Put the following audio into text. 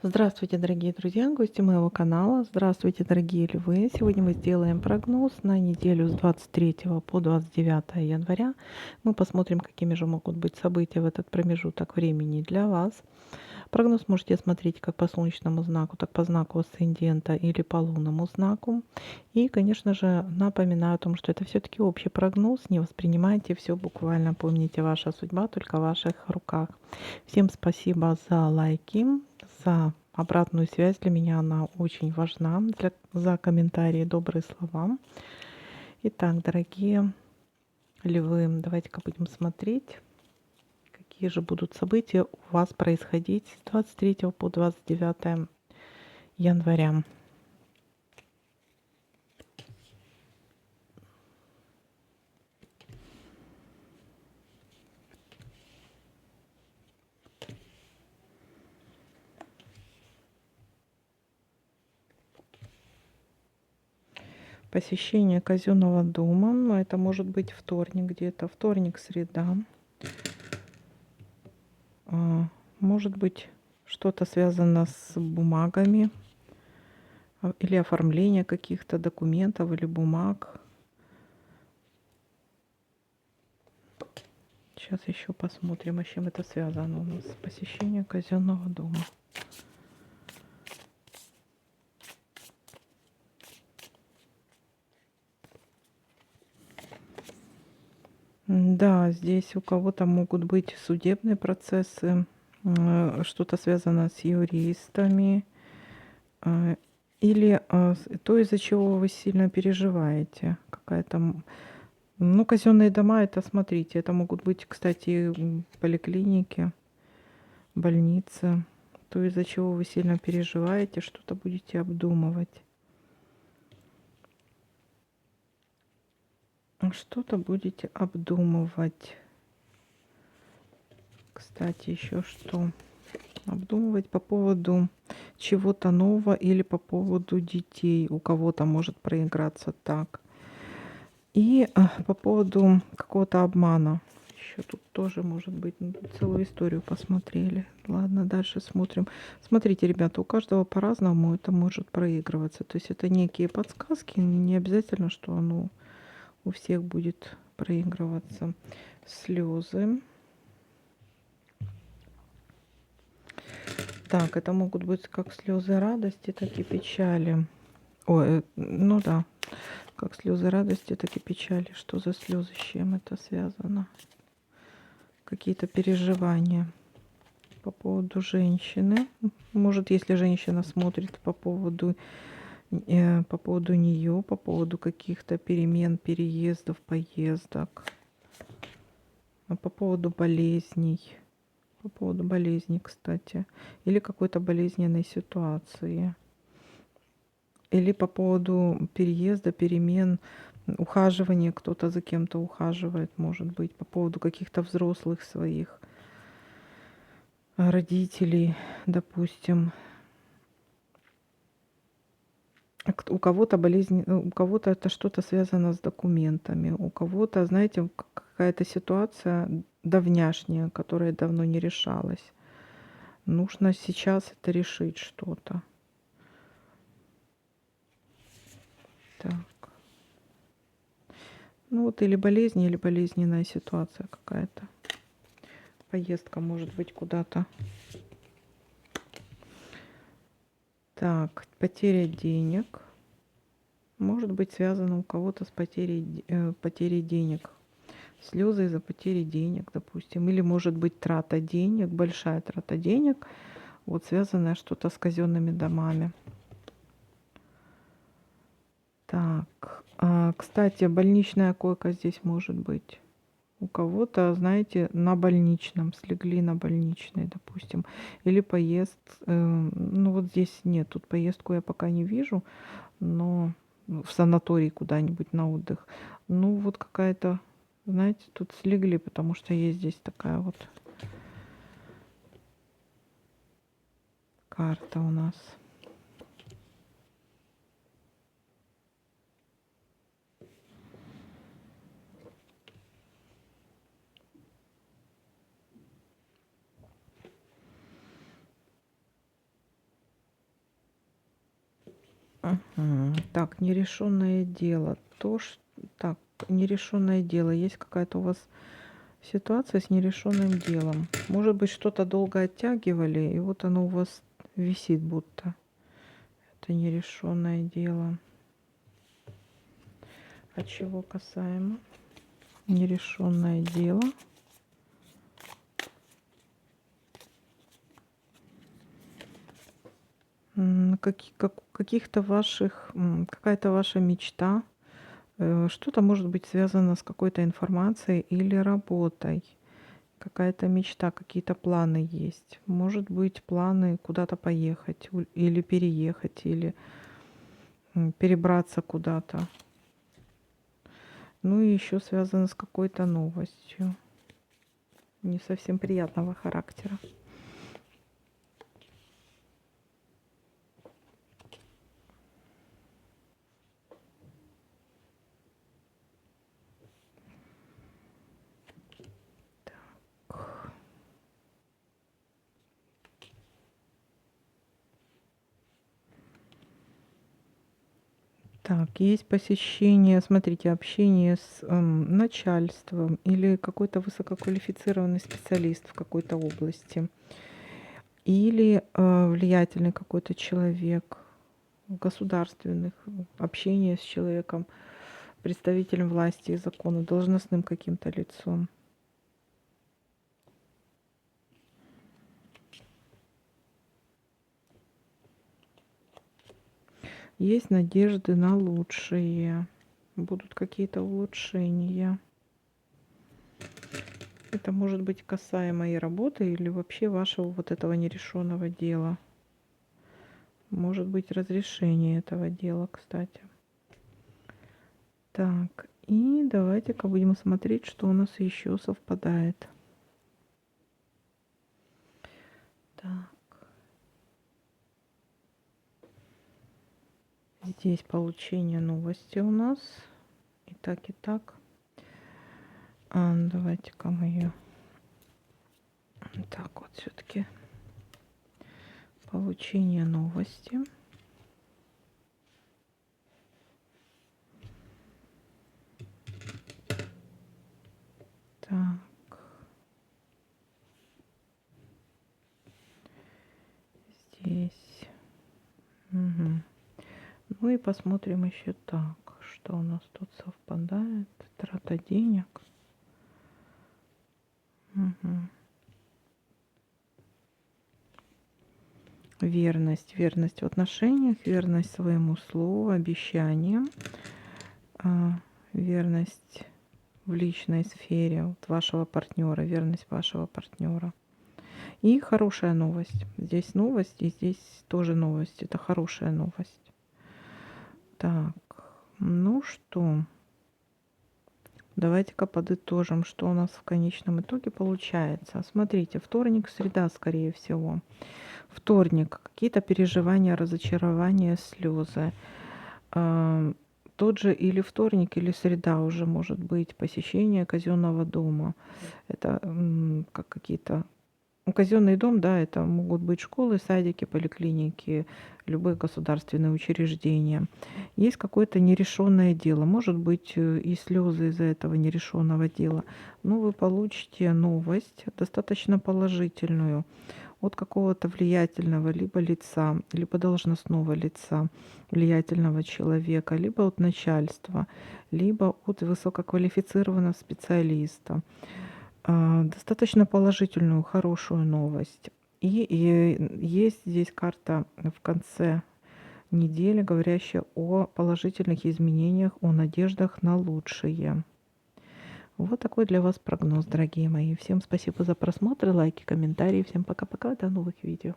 Здравствуйте, дорогие друзья, гости моего канала. Здравствуйте, дорогие львы. Сегодня мы сделаем прогноз на неделю с 23 по 29 января. Мы посмотрим, какими же могут быть события в этот промежуток времени для вас. Прогноз можете смотреть как по солнечному знаку, так по знаку асцендента или по лунному знаку. И, конечно же, напоминаю о том, что это все-таки общий прогноз. Не воспринимайте все буквально. Помните, ваша судьба только в ваших руках. Всем спасибо за лайки, за обратную связь. Для меня она очень важна. За комментарии, добрые слова. Итак, дорогие львы, давайте-ка будем смотреть, какие же будут события у вас происходить с 23 по 29 января. Посещение казенного дома, но это может быть вторник где-то, вторник, среда. Может быть что-то связано с бумагами или оформление каких-то документов или бумаг. Сейчас еще посмотрим, с чем это связано у нас. Посещение казенного дома. Да, здесь у кого-то могут быть судебные процессы, что-то связано с юристами, или то, из-за чего вы сильно переживаете. Ну, казенные дома, это, смотрите, это могут быть, кстати, поликлиники, больницы. То, из-за чего вы сильно переживаете, что-то будете обдумывать. Что-то будете обдумывать. Кстати, еще что? Обдумывать по поводу чего-то нового или по поводу детей. У кого-то может проиграться так. И по поводу какого-то обмана. Еще тут тоже может быть. Ну, тут целую историю посмотрели. Ладно, дальше смотрим. Смотрите, ребята, у каждого по-разному это может проигрываться. То есть это некие подсказки. Не обязательно, что оно у всех будет проигрываться. Слезы. Так, это могут быть как слезы радости, так и печали. Ой, ну да, как слезы радости, так и печали. Что за слезы, с чем это связано? Какие-то переживания по поводу женщины. Может, если женщина смотрит по поводу нее, по поводу каких-то перемен, переездов, поездок, по поводу болезней. По поводу болезни, кстати. Или какой-то болезненной ситуации. Или по поводу переезда, перемен, ухаживания. Кто-то за кем-то ухаживает, может быть. По поводу каких-то взрослых своих родителей, допустим. У кого-то болезнь, у кого-то это что-то связано с документами. У кого-то, знаете, какая-то ситуация давняшняя, которая давно не решалась. Нужно сейчас это решить что-то. Так. Ну вот или болезнь, или болезненная ситуация какая-то. Поездка может быть куда-то. Так, потеря денег. Может быть связано у кого-то с потерей денег. Слезы из-за потери денег, допустим. Или может быть трата денег, большая трата денег. Вот связанная что-то с казенными домами. Так, кстати, больничная койка здесь может быть. У кого-то, знаете, на больничном, слегли на больничной, допустим. Или ну вот здесь нет, тут поездку я пока не вижу, но в санаторий куда-нибудь на отдых. Ну вот какая-то, знаете, тут слегли, потому что есть здесь такая вот карта у нас. Так, нерешенное дело. Так, нерешенное дело. Есть какая-то у вас ситуация с нерешенным делом. Может быть, что-то долго оттягивали, и вот оно у вас висит будто. Это нерешенное дело. А чего касаемо? Нерешенное дело. Каких-то ваших, какая-то ваша мечта, что-то может быть связано с какой-то информацией или работой. Какая-то мечта, какие-то планы есть. Может быть, планы куда-то поехать или переехать, или перебраться куда-то. Ну и еще связано с какой-то новостью. Не совсем приятного характера. Так, есть посещение, смотрите, общение с начальством или какой-то высококвалифицированный специалист в какой-то области, или влиятельный какой-то человек, государственных, общение с человеком, представителем власти и закона, должностным каким-то лицом. Есть надежды на лучшее. Будут какие-то улучшения. Это может быть касаемо и работы, или вообще вашего вот этого нерешенного дела. Может быть разрешение этого дела, кстати. Так, и давайте-ка будем смотреть, что у нас еще совпадает. Так. Здесь получение новости у нас. И так, и так. Давайте-ка мы ее... Так вот, все-таки получение новости. Так. Здесь. Угу. Ну и посмотрим еще так, что у нас тут совпадает. Трата денег. Угу. Верность в отношениях, верность своему слову, обещаниям, верность в личной сфере вот вашего партнера, верность вашего партнера. И хорошая новость. Здесь новость, и здесь тоже новость. Это хорошая новость. Так, ну что, давайте-ка подытожим, что у нас в конечном итоге получается. Смотрите, вторник, среда, скорее всего. Вторник, какие-то переживания, разочарования, слезы. Тот же или вторник, или среда уже может быть посещение казенного дома. Это как какие-то... Казенный дом, да, это могут быть школы, садики, поликлиники, любые государственные учреждения. Есть какое-то нерешенное дело, может быть и слезы из-за этого нерешенного дела. Но вы получите новость достаточно положительную от какого-то влиятельного либо лица, либо должностного лица, влиятельного человека, либо от начальства, либо от высококвалифицированного специалиста. Достаточно положительную, хорошую новость. И есть здесь карта в конце недели, говорящая о положительных изменениях, о надеждах на лучшее. Вот такой для вас прогноз, дорогие мои. Всем спасибо за просмотр, лайки, комментарии. Всем пока-пока, до новых видео.